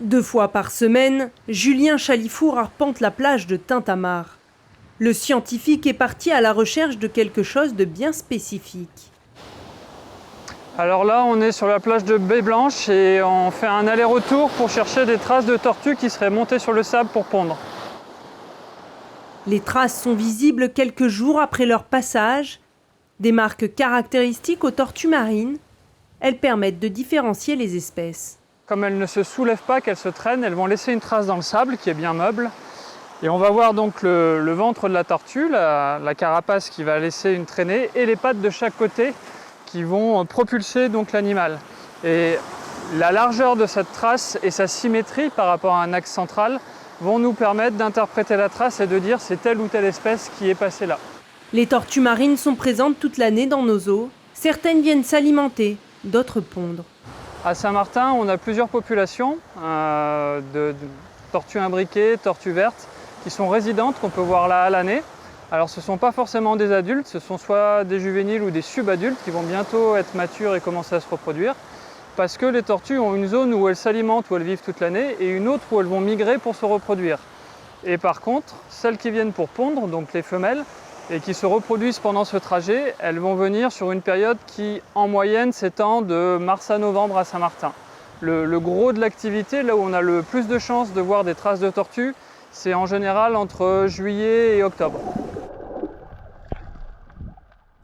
2 fois par semaine, Julien Chalifour arpente la plage de Tintamarre. Le scientifique est parti à la recherche de quelque chose de bien spécifique. Alors là, on est sur la plage de Baie Blanche et on fait un aller-retour pour chercher des traces de tortues qui seraient montées sur le sable pour pondre. Les traces sont visibles quelques jours après leur passage. Des marques caractéristiques aux tortues marines. Elles permettent de différencier les espèces. Comme elles ne se soulèvent pas, qu'elles se traînent, elles vont laisser une trace dans le sable qui est bien meuble. Et on va voir donc le ventre de la tortue, la carapace qui va laisser une traînée et les pattes de chaque côté qui vont propulser donc l'animal. Et la largeur de cette trace et sa symétrie par rapport à un axe central vont nous permettre d'interpréter la trace et de dire c'est telle ou telle espèce qui est passée là. Les tortues marines sont présentes toute l'année dans nos eaux. Certaines viennent s'alimenter, d'autres pondre. À Saint-Martin, on a plusieurs populations de tortues imbriquées, tortues vertes, qui sont résidentes, qu'on peut voir là à l'année. Alors ce ne sont pas forcément des adultes, ce sont soit des juvéniles ou des subadultes qui vont bientôt être matures et commencer à se reproduire. Parce que les tortues ont une zone où elles s'alimentent, où elles vivent toute l'année, et une autre où elles vont migrer pour se reproduire. Et par contre, celles qui viennent pour pondre, donc les femelles, et qui se reproduisent pendant ce trajet, elles vont venir sur une période qui, en moyenne, s'étend de mars à novembre à Saint-Martin. Le gros de l'activité, là où on a le plus de chances de voir des traces de tortues, c'est en général entre juillet et octobre.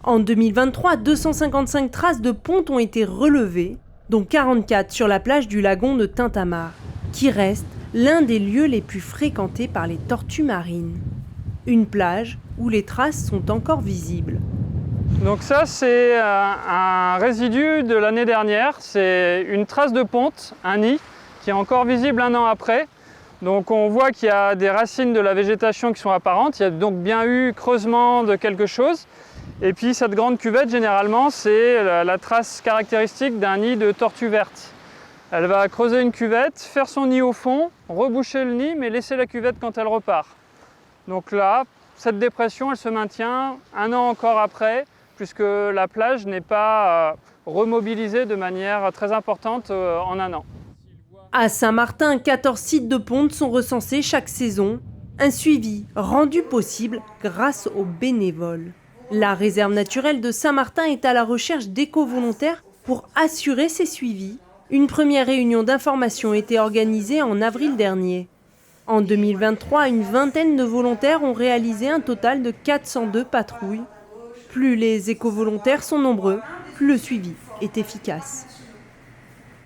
En 2023, 255 traces de ponte ont été relevées, dont 44 sur la plage du lagon de Tintamarre, qui reste l'un des lieux les plus fréquentés par les tortues marines. Une plage où les traces sont encore visibles. Donc ça, c'est un résidu de l'année dernière. C'est une trace de ponte, un nid, qui est encore visible un an après. Donc on voit qu'il y a des racines de la végétation qui sont apparentes. Il y a donc bien eu creusement de quelque chose. Et puis cette grande cuvette, généralement, c'est la trace caractéristique d'un nid de tortue verte. Elle va creuser une cuvette, faire son nid au fond, reboucher le nid, mais laisser la cuvette quand elle repart. Donc là, cette dépression, elle se maintient un an encore après, puisque la plage n'est pas remobilisée de manière très importante en un an. À Saint-Martin, 14 sites de ponte sont recensés chaque saison. Un suivi rendu possible grâce aux bénévoles. La réserve naturelle de Saint-Martin est à la recherche d'éco-volontaires pour assurer ces suivis. Une première réunion d'information a été organisée en avril dernier. En 2023, une vingtaine de volontaires ont réalisé un total de 402 patrouilles. Plus les éco-volontaires sont nombreux, plus le suivi est efficace.